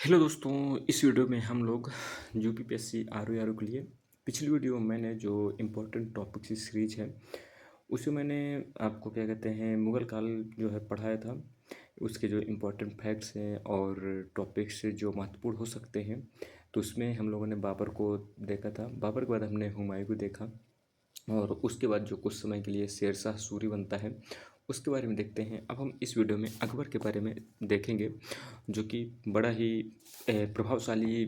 Hello दोस्तों, इस video में हम लोग यूपीपीएससी आर के लिए पिछली वीडियो में मैंने जो इम्पोर्टेंट टॉपिक की सीरीज है उसे मैंने आपको क्या कहते हैं मुग़ल काल जो है पढ़ाया था। उसके जो इम्पोर्टेंट फैक्ट्स हैं और टॉपिक्स जो महत्वपूर्ण हो सकते हैं, तो उसमें हम लोगों ने बाबर को देखा था। बाबर के बाद हमने हुमायूं को देखा और उसके बाद जो कुछ समय के लिए शेरशाह सूरी बनता है उसके बारे में देखते हैं। अब हम इस वीडियो में अकबर के बारे में देखेंगे, जो कि बड़ा ही प्रभावशाली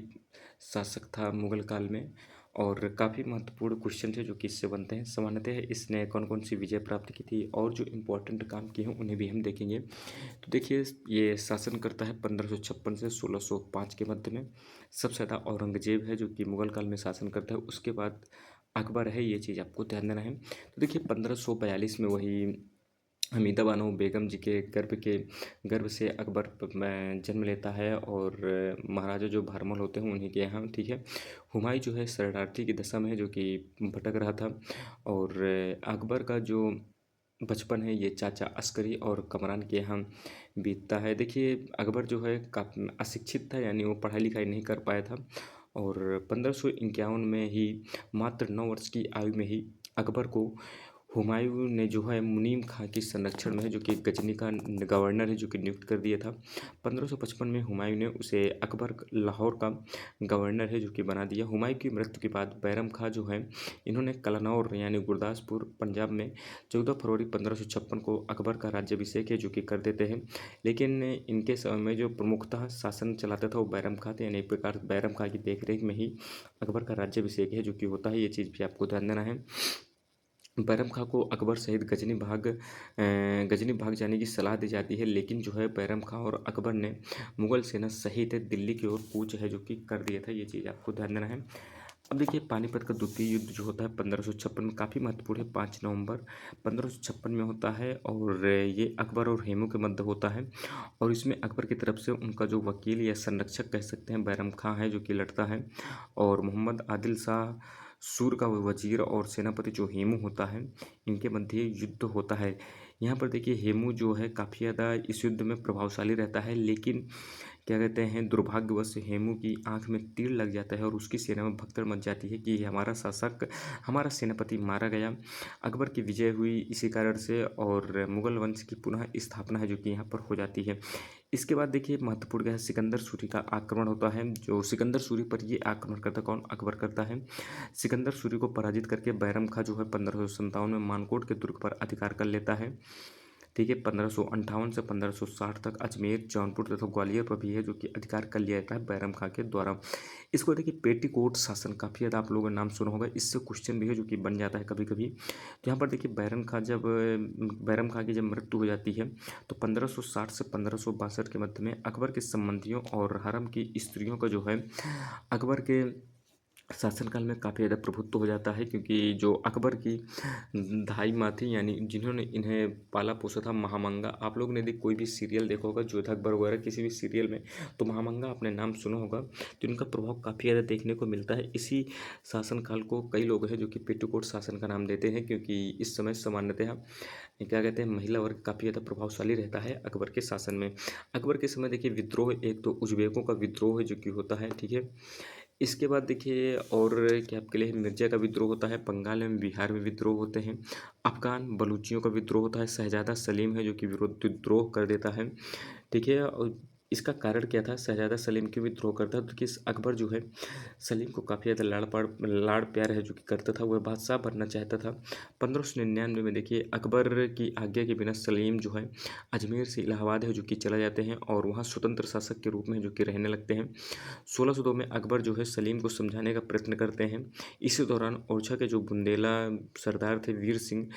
शासक था मुग़ल काल में और काफ़ी महत्वपूर्ण क्वेश्चन थे जो कि इससे बनते हैं। सामान्यतः इसने कौन कौन सी विजय प्राप्त की थी और जो इम्पोर्टेंट काम किए हैं उन्हें भी हम देखेंगे। तो देखिए, ये शासन करता है 1556 से 1605 के मध्य में। सबसे ज़्यादा औरंगजेब है जो कि मुग़ल काल में शासन करता है, उसके बाद अकबर है। ये चीज़ आपको ध्यान देना है। तो देखिए, 1542 में वही हमीदा बानो बेगम जी के गर्भ से अकबर जन्म लेता है और महाराजा जो भरमल होते हैं उन्हीं के यहाँ, ठीक है। हुमायूं जो है शरणार्थी की दशा में है, जो कि भटक रहा था। और अकबर का जो बचपन है ये चाचा अस्करी और कमरान के यहाँ बीतता है। देखिए, अकबर जो है काफ़ी अशिक्षित था, यानी वो पढ़ाई लिखाई नहीं कर पाया था। और 1551 में ही मात्र 9 वर्ष की आयु में ही अकबर को हुमायूं ने जो है मुनीम खां के संरक्षण में है, जो कि गजनी का गवर्नर है, जो कि नियुक्त कर दिया था। 1555 में हुमायूं ने उसे अकबर लाहौर का गवर्नर है जो कि बना दिया। हुमायूं की मृत्यु के बाद बैरम खां जो है, इन्होंने कलनौर यानी गुरदासपुर पंजाब में 14 फरवरी 1556 को अकबर का राज्याभिषेक है जो कि कर देते हैं। लेकिन इनके समय में जो प्रमुखतः शासन चलाता था वो बैरम खां थे, यानी एक प्रकार बैरम खां की देखरेख में ही अकबर का राज्याभिषेक है जो कि होता है। ये चीज़ भी आपको ध्यान देना है। बैरम खां को अकबर सहित गजनी भाग जाने की सलाह दी जाती है, लेकिन जो है बैरम खां और अकबर ने मुगल सेना सहित दिल्ली की ओर कूच है जो कि कर दिया था। ये चीज़ आपको ध्यान देना है। अब देखिए, पानीपत का द्वितीय युद्ध जो होता है 1556 में, काफ़ी महत्वपूर्ण है। 5 नवंबर 1556 में होता है और ये अकबर और हेमू के मध्य होता है। और इसमें अकबर की तरफ से उनका जो वकील या संरक्षक कह सकते हैं बैरम खां है जो कि लड़ता है, और मोहम्मद आदिल शाह सूर का वजीर और सेनापति जो हेमू होता है, इनके मध्य युद्ध होता है। यहाँ पर देखिए, हेमू जो है काफ़ी ज़्यादा इस युद्ध में प्रभावशाली रहता है, लेकिन क्या कहते हैं, दुर्भाग्यवश हेमू की आंख में तीर लग जाता है और उसकी सेना में भगदड़ मच जाती है कि हमारा शासक, हमारा सेनापति मारा गया। अकबर की विजय हुई इसी कारण से और मुगल वंश की पुनः स्थापना है जो कि यहाँ पर हो जाती है। इसके बाद देखिए, महत्वपूर्ण क्या है, सिकंदर सूरी का आक्रमण होता है। जो सिकंदर सूरी पर ये आक्रमण करता कौन, अकबर करता है। सिकंदर सूरी को पराजित करके बैरम खां जो है 1557 में मानकोट के दुर्ग पर अधिकार कर लेता है, ठीक है। 1558 से 1560 तक अजमेर, जौनपुर तथा ग्वालियर पर भी है जो कि अधिकार कर लिया जाता है बैरम खां के द्वारा। इसको देखिए, पेटीकोट शासन, काफ़ी ज़्यादा आप लोगों ने नाम सुना होगा, इससे क्वेश्चन भी है जो कि बन जाता है कभी कभी। तो यहाँ पर देखिए, बैरम खां की जब मृत्यु हो जाती है तो 1560 से 1562 के मध्य में अकबर के संबंधियों और हरम की स्त्रियों का जो है अकबर के शासनकाल में काफ़ी ज़्यादा प्रभुत्व हो जाता है, क्योंकि जो अकबर की धाई माँ थी, यानी जिन्होंने इन्हें पाला पोसा था, महामंगा। आप लोग ने यदि कोई भी सीरियल देखा होगा, जोधा अकबर वगैरह किसी भी सीरियल में, तो महामंगा आपने नाम सुना होगा। तो इनका प्रभाव काफ़ी ज़्यादा देखने को मिलता है। इसी शासनकाल को कई लोग हैं जो कि पेटीकोट शासन का नाम देते हैं, क्योंकि इस समय सामान्यतः क्या कहते हैं, महिला वर्ग काफ़ी ज़्यादा प्रभावशाली रहता है अकबर के शासन में। अकबर के समय देखिए, विद्रोह, एक तो उज्बेकों का विद्रोह है जो कि होता है, ठीक है। इसके बाद देखिए, और क्या आपके लिए, मिर्जा का विद्रोह होता है, बंगाल में, बिहार में विद्रोह होते हैं, अफगान बलूचियों का विद्रोह होता है, शहजादा सलीम है जो कि विद्रोह कर देता है, ठीक है। और इसका कारण क्या था, शहजादा सलीम क्यों विद्रोह करता था, तो कि अकबर जो है सलीम को काफ़ी ज़्यादा लाड़ प्यार है जो कि करता था, वह बादशाह बनना चाहता था। 1599 में देखिए, अकबर की आज्ञा के बिना सलीम जो है अजमेर से इलाहाबाद है जो कि चला जाते हैं और वहाँ स्वतंत्र शासक के रूप में जो कि रहने लगते हैं। 1602 में अकबर जो है सलीम को समझाने का प्रयत्न करते हैं। इसी दौरान ओरछा के जो बुंदेला सरदार थे वीर सिंह,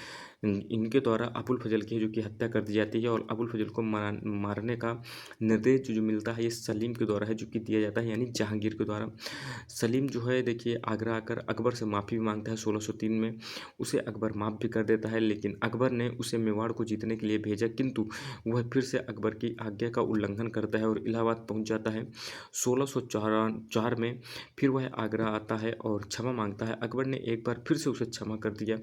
इनके द्वारा अबुल फजल की जो कि हत्या कर दी जाती है और अबुल फजल को मारने का निर्देश जो मिलता है ये सलीम के द्वारा है जो कि दिया जाता है, यानी जहांगीर के द्वारा। सलीम जो है देखिए, आगरा आकर अकबर से माफ़ी भी मांगता है 1603 में। उसे अकबर माफ़ भी कर देता है, लेकिन अकबर ने उसे मेवाड़ को जीतने के लिए भेजा, किंतु वह फिर से अकबर की आज्ञा का उल्लंघन करता है और इलाहाबाद पहुंच जाता है। 1604 में फिर वह आगरा आता है और क्षमा मांगता है। अकबर ने एक बार फिर से उसे क्षमा कर दिया।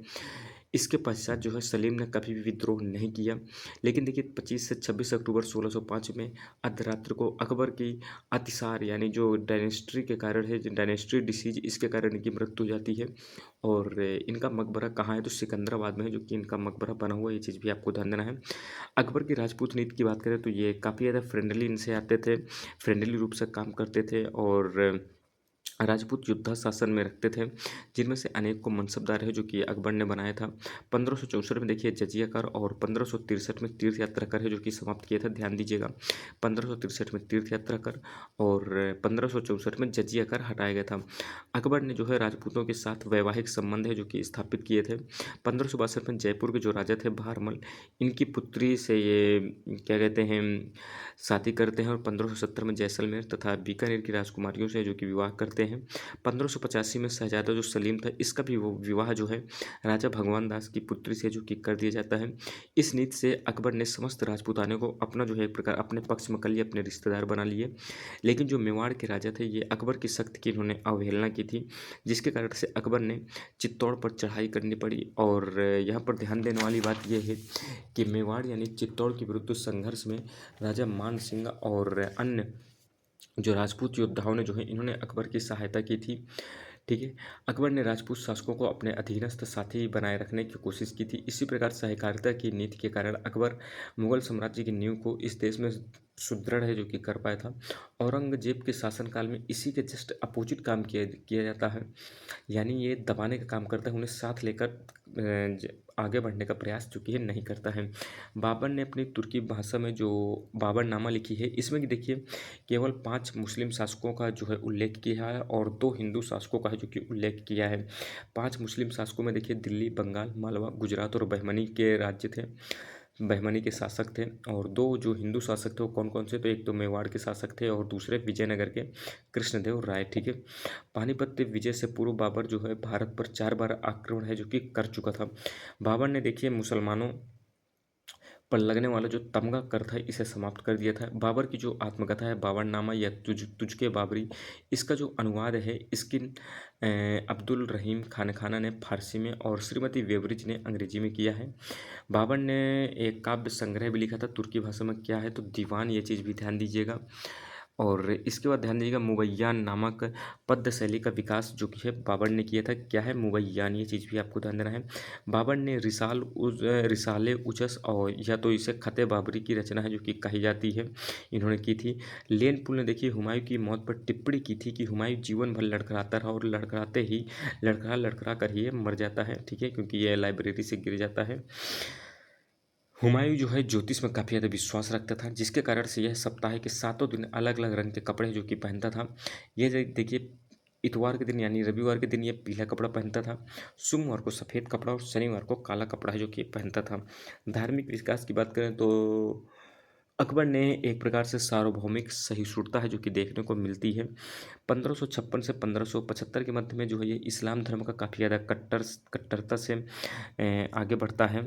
इसके पश्चात जो है सलीम ने कभी भी विद्रोह नहीं किया। लेकिन देखिए 25 से 26 अक्टूबर 1605 में अर्धरात्रि को अकबर की अतिसार यानी जो डायनेस्टी के कारण है, डायनेस्टी डिसीज, इसके कारण इनकी मृत्यु हो जाती है। और इनका मकबरा कहाँ है, तो सिकंदराबाद में है, जो कि इनका मकबरा बना हुआ है। ये चीज़ भी आपको ध्यान देना है। अकबर की राजपूत नीति की बात करें तो ये काफ़ी ज़्यादा फ्रेंडली इनसे आते थे, फ्रेंडली रूप से काम करते थे और राजपूत योद्धा शासन में रखते थे, जिनमें से अनेक को मनसबदार है जो कि अकबर ने बनाया था। 1564 में देखिए जजिया कर और 1563 में तीर्थ यात्रा कर है जो कि समाप्त किया था। ध्यान दीजिएगा, 1563 में तीर्थ यात्रा कर और 1564 में जजिया कर हटाया गया था। अकबर ने जो है राजपूतों के साथ वैवाहिक संबंध है जो कि स्थापित किए थे। 1562 में जयपुर के जो राजा थे बहारमल, इनकी पुत्री से ये क्या कहते हैं शादी करते हैं और 1570 में जैसलमेर तथा बीकानेर की राजकुमारियों से जो कि विवाह करते हैं। 1585 में शहजादा जो सलीम था, इसका भी वो विवाह जो है राजा भगवान दास की पुत्री से जो कि कर दिया जाता है। इस नीति से अकबर ने समस्त राजपूताने को अपना जो है एक प्रकार अपने पक्ष में कर लिया, अपने रिश्तेदार बना लिए। लेकिन जो मेवाड़ के राजा थे, ये अकबर की सख्त की इन्होंने अवहेलना की थी, जिसके कारण से अकबर ने चित्तौड़ पर चढ़ाई करनी पड़ी। और यहाँ पर ध्यान देने वाली बात यह है कि मेवाड़ यानी चित्तौड़ के विरुद्ध संघर्ष में राजा मान सिंह और अन्य जो राजपूत योद्धाओं ने जो है इन्होंने अकबर की सहायता की थी। ठीक है, अकबर ने राजपूत शासकों को अपने अधीनस्थ साथी बनाए रखने की कोशिश की थी। इसी प्रकार सहकारिता की नीति के कारण अकबर मुगल साम्राज्य की नींव को इस देश में सुदृढ़ है जो कि कर पाया था। औरंगजेब के शासनकाल में इसी के जस्ट अपोजिट काम किया जाता है, यानी ये दबाने का काम करता है, उन्हें साथ लेकर आगे बढ़ने का प्रयास चूंकि है नहीं करता है। बाबर ने अपनी तुर्की भाषा में जो बाबरनामा लिखी है, इसमें कि देखिए केवल 5 मुस्लिम शासकों का जो है उल्लेख किया है और 2 हिंदू शासकों का है जो कि उल्लेख किया है। 5 मुस्लिम शासकों में देखिए दिल्ली, बंगाल, मालवा, गुजरात और बहमनी के राज्य थे, बहमनी के शासक थे। और 2 जो हिंदू शासक थे वो कौन कौन से, तो एक तो मेवाड़ के शासक थे और दूसरे विजयनगर के कृष्णदेव राय। ठीक है, पानीपत विजय से पूर्व बाबर जो है भारत पर 4 बार आक्रमण है जो कि कर चुका था। बाबर ने देखिए मुसलमानों पर लगने वाला जो तमगा कर था इसे समाप्त कर दिया था। बाबर की जो आत्मकथा है बाबरनामा या तुझके बाबरी, इसका जो अनुवाद है इसकी अब्दुल रहीम खानखाना ने फारसी में और श्रीमती वेबरिज ने अंग्रेजी में किया है। बाबर ने एक काव्य संग्रह भी लिखा था तुर्की भाषा में, क्या है तो दीवान, ये चीज़ भी ध्यान दीजिएगा। और इसके बाद ध्यान दीजिएगा मुबय्यान नामक पद्य शैली का विकास जो कि है बाबर ने किया था। क्या है मुबय्यान, ये चीज़ भी आपको ध्यान देना है। बाबर ने रिसाले उजस और या तो इसे खत बाबरी की रचना है जो कि कही जाती है, इन्होंने की थी। लेनपुल ने देखिए हुमायूं की मौत पर टिप्पणी की थी कि हुमायूं जीवन भर लड़खड़ाता रहा और लड़खड़ाते ही लड़खड़ा कर ही ये मर जाता है। ठीक है, क्योंकि ये लाइब्रेरी से गिर जाता है। हुमायूं जो है ज्योतिष में काफ़ी ज़्यादा विश्वास रखता था, जिसके कारण से यह सप्ताह के 7 दिन अलग अलग रंग के कपड़े जो कि पहनता था। ये देखिए इतवार के दिन यानी रविवार के दिन ये पीला कपड़ा पहनता था, सोमवार को सफ़ेद कपड़ा और शनिवार को काला कपड़ा है जो कि पहनता था। धार्मिक विकास की बात करें तो अकबर ने एक प्रकार से सार्वभौमिक सहिष्णुता है जो कि देखने को मिलती है। 1556 से 1575 के मध्य में जो है ये इस्लाम धर्म का काफ़ी ज़्यादा कट्टरता से आगे बढ़ता है।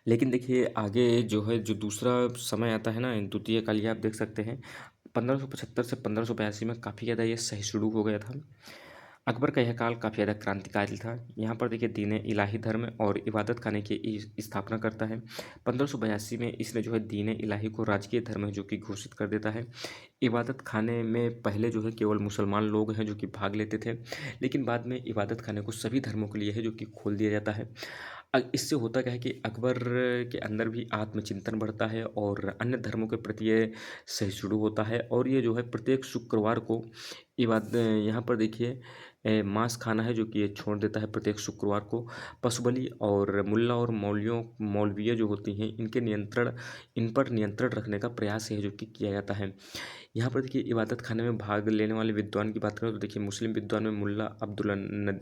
लेकिन देखिए आगे जो है जो दूसरा समय आता है ना, द्वितीय काल, ये आप देख सकते हैं 1575 से 1582 में काफ़ी ज़्यादा ये सहिष्णु हो गया था। अकबर का यह काल काफ़ी ज़्यादा क्रांतिकारी था। यहाँ पर देखिए दीन इलाही धर्म और इबादत खाने की स्थापना करता है। 1582 में इसने जो है दीन इलाही को राजकीय धर्म है जो कि घोषित कर देता है। इबादत खाने में पहले जो है केवल मुसलमान लोग हैं जो कि भाग लेते थे, लेकिन बाद में इबादत खाने को सभी धर्मों के लिए है जो कि खोल दिया जाता है। इससे होता क्या है कि अकबर के अंदर भी आत्मचिंतन बढ़ता है और अन्य धर्मों के प्रति ये सहिष्णु होता है। और ये जो है प्रत्येक शुक्रवार को यहाँ पर देखिए मांस खाना है जो कि ये छोड़ देता है प्रत्येक शुक्रवार को। पशु बलि और मुल्ला और मौलवियाँ जो होती हैं इन पर नियंत्रण रखने का प्रयास है जो कि किया जाता है। यहाँ पर देखिए इबादत खाने में भाग लेने वाले विद्वान की बात करें तो देखिए मुस्लिम विद्वान में मुल्ला अब्दुल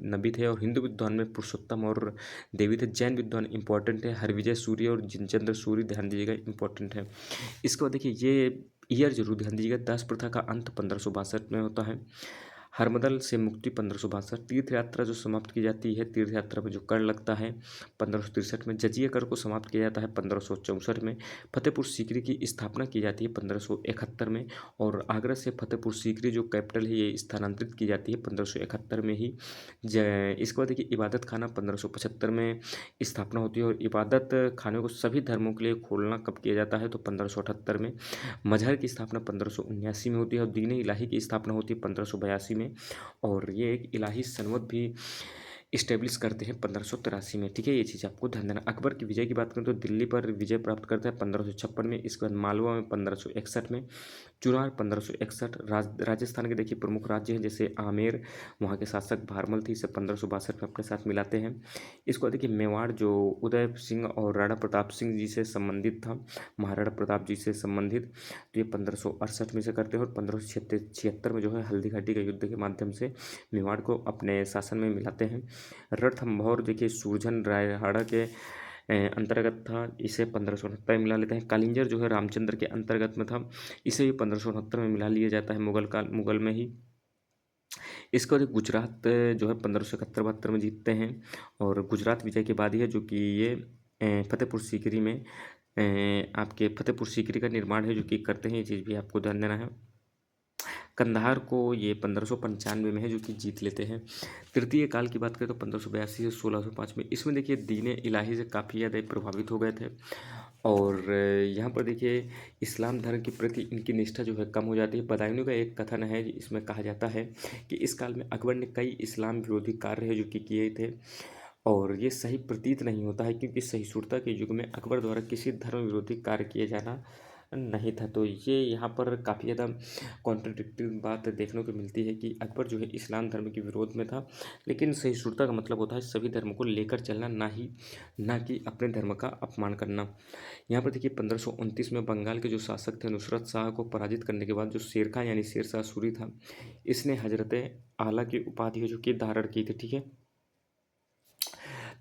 नबी थे और हिंदू विद्वान में पुरुषोत्तम और देवी थे। जैन विद्वान इंपॉर्टेंट है, हरविजय सूर्य और जिनचंद्र सूर्य ध्यान दीजिएगा इंपॉर्टेंट है। इसके बाद देखिए ये ईयर जरूर ध्यान दीजिएगा, दास प्रथा का अंत 1562 में होता है। हरमदल से मुक्ति 1562। तीर्थ यात्रा जो समाप्त की जाती है, तीर्थ यात्रा में जो कर लगता है 1563 में। जजिया कर को समाप्त किया जाता है 1564 में। फतेहपुर सीकरी की स्थापना की जाती है 1571 में। और आगरा से फतेहपुर सीकरी जो कैपिटल है ये स्थानांतरित की जाती है 1571 में ही। इसके बाद देखिए इबादत खाना 1575 में स्थापना होती है। और इबादत खाने को सभी धर्मों के लिए खोलना कब किया जाता है तो 1578 में। मजहर की स्थापना 1579 में होती है। और दीन इलाही की स्थापना होती है 1582 में। और ये एक इलाही सनवत भी इस्टेब्लिश करते हैं 1583 में। ठीक है, ये चीज़ आपको ध्यान देना। अकबर की विजय की बात करें तो दिल्ली पर विजय प्राप्त करता है 1556 में। इसके बाद मालवा में 1561 में। चुनार 1561। राजस्थान के देखिए प्रमुख राज्य हैं जैसे आमेर, वहाँ के शासक भारमल थी, इसे 1562 में अपने साथ मिलाते हैं। इसको देखिए मेवाड़ जो उदय सिंह और राणा प्रताप सिंह जी से संबंधित था, महाराणा प्रताप जी से संबंधित, तो ये 1568 में से करते हैं। और 1576 में जो है हल्दी घाटी के युद्ध के माध्यम से मेवाड़ को अपने शासन में मिलाते हैं। रणथंभौर देखिए सूरजन रायहाड़ा के अंतर्गत था, इसे 1569 में मिला लेते हैं। कालिंजर जो है रामचंद्र के अंतर्गत में था, इसे भी 1569 में मिला लिया जाता है मुगल में ही। इसके बाद गुजरात जो है 1571-72 में जीतते हैं। और गुजरात विजय के बाद ही है जो कि ये फतेहपुर सीकरी में आपके फतेहपुर सीकरी का निर्माण है जो कि करते हैं। ये चीज़ भी आपको ध्यान देना है। कंधार को ये 1595 में है जो कि जीत लेते हैं। तृतीय काल की बात करें तो 1582 से 1605 में। इसमें देखिए दीन इलाही से काफ़ी ज़्यादा प्रभावित हो गए थे। और यहाँ पर देखिए इस्लाम धर्म के प्रति इनकी निष्ठा जो है कम हो जाती है। बदायूंयों का एक कथन है, इसमें कहा जाता है कि इस काल में अकबर ने कई इस्लाम विरोधी कार्य है जो कि किए थे। और ये सही प्रतीत नहीं होता है क्योंकि सहिष्णुता के युग में अकबर द्वारा किसी धर्म विरोधी कार्य किए जाना नहीं था। तो ये यहाँ पर काफ़ी ज़्यादा कॉन्ट्रडिक्टिव बात देखने को मिलती है कि अकबर जो है इस्लाम धर्म के विरोध में था, लेकिन सहिष्णुता का मतलब होता है सभी धर्मों को लेकर चलना, ना कि अपने धर्म का अपमान करना। यहाँ पर देखिए 1529 में बंगाल के जो शासक थे नुसरत शाह को पराजित करने के बाद जो शेर खां यानी शेरशाह सूरी था, इसने हजरत आला की उपाधि जो कि धारण की थी। ठीक है,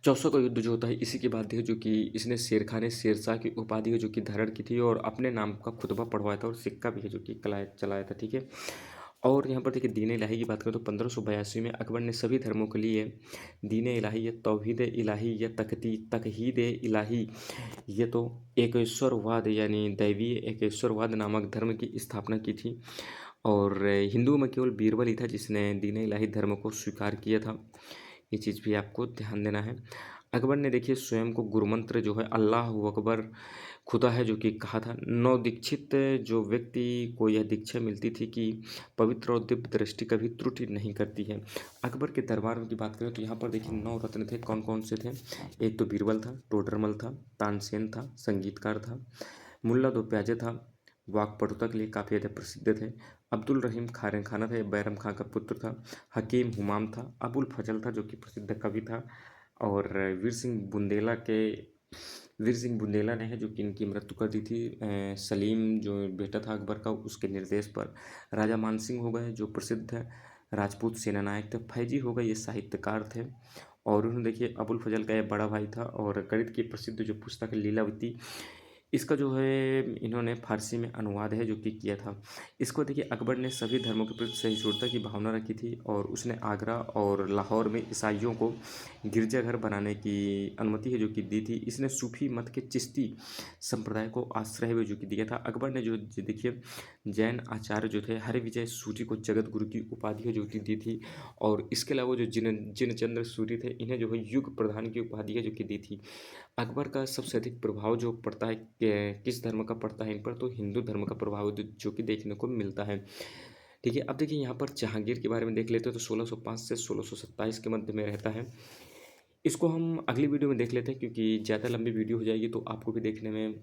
400 का युद्ध जो होता है इसी के बाद है जो कि इसने शेर खां ने शेरशाह की उपाधि है जो कि धारण की थी और अपने नाम का खुतबा पढ़वाया था और सिक्का भी है जो कि चलाया था। ठीक है, और यहाँ पर देखिए दीन इलाही की बात करें तो 1582 में अकबर ने सभी धर्मों के लिए दीन इलाही या तौहीद इलाही या तकहीद इलाही, ये तो एकेश्वरवाद यानी दैवीय एकेश्वरवाद नामक धर्म की स्थापना की थी। और हिंदुओं में केवल बीरबल ही था जिसने दीन इलाही धर्म को स्वीकार किया था। ये चीज़ भी आपको ध्यान देना है। अकबर ने देखिए स्वयं को गुरुमंत्र जो है अल्लाह अकबर खुदा है जो कि कहा था। नवदीक्षित जो व्यक्ति को यह दीक्षा मिलती थी कि पवित्र और दिव्य दृष्टि कभी त्रुटि नहीं करती है। अकबर के दरबार की बात करें तो यहाँ पर देखिए 9 रत्न थे। कौन कौन से थे? एक तो बीरबल था, टोडरमल था, तानसेन था, संगीतकार था, मुल्ला दो प्याजे था, वाक्पटुता के लिए काफ़ी ज़्यादा प्रसिद्ध थे, अब्दुल रहीम खान खाना था, बैरम खां का पुत्र था, हकीम हुमाम था, अबुल फजल था जो कि प्रसिद्ध कवि था, और वीर सिंह बुंदेला ने है जो कि इनकी मृत्यु कर दी थी। सलीम जो बेटा था अकबर का उसके निर्देश पर। राजा मान सिंह हो गए जो प्रसिद्ध राजपूत सेनानायक थे। फैजी हो गए, ये साहित्यकार थे। और उन्होंने देखिए अबुल फजल का एक बड़ा भाई था। और गणित की प्रसिद्ध जो पुस्तक है लीलावती, इसका जो है इन्होंने फारसी में अनुवाद है जो कि किया था। इसको देखिए अकबर ने सभी धर्मों के प्रति सहिष्णुता की भावना रखी थी और उसने आगरा और लाहौर में ईसाइयों को गिरजाघर बनाने की अनुमति है जो कि दी थी। इसने सूफी मत के चिश्ती संप्रदाय को आश्रय भी जो कि दिया था। अकबर ने जो देखिए जैन आचार्य जो थे हरिविजय सूरी को जगत गुरु की उपाधि है जो कि दी थी। और इसके अलावा जो जिनचंद्र सूरी थे इन्हें जो है युग प्रधान की उपाधि है जो कि दी थी। अकबर का सबसे अधिक प्रभाव जो पड़ता है किस धर्म का पड़ता है इन पर, तो हिंदू धर्म का प्रभाव जो कि देखने को मिलता है। ठीक है, अब देखिए यहाँ पर जहांगीर के बारे में देख लेते हैं तो 1605 से 1627 के मध्य में रहता है। इसको हम अगली वीडियो में देख लेते हैं क्योंकि ज़्यादा लंबी वीडियो हो जाएगी तो आपको भी देखने में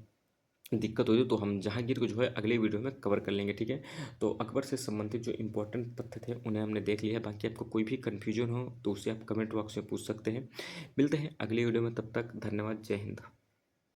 दिक्कत होगी, तो हम जहांगीर को जो है अगले वीडियो में कवर कर लेंगे। ठीक है, तो अकबर से संबंधित जो इंपॉर्टेंट तथ्य थे उन्हें हमने देख लिया है। बाकी आपको कोई भी कन्फ्यूजन हो तो उसे आप कमेंट बॉक्स में पूछ सकते हैं। मिलते हैं अगली वीडियो में, तब तक धन्यवाद, जय हिंद।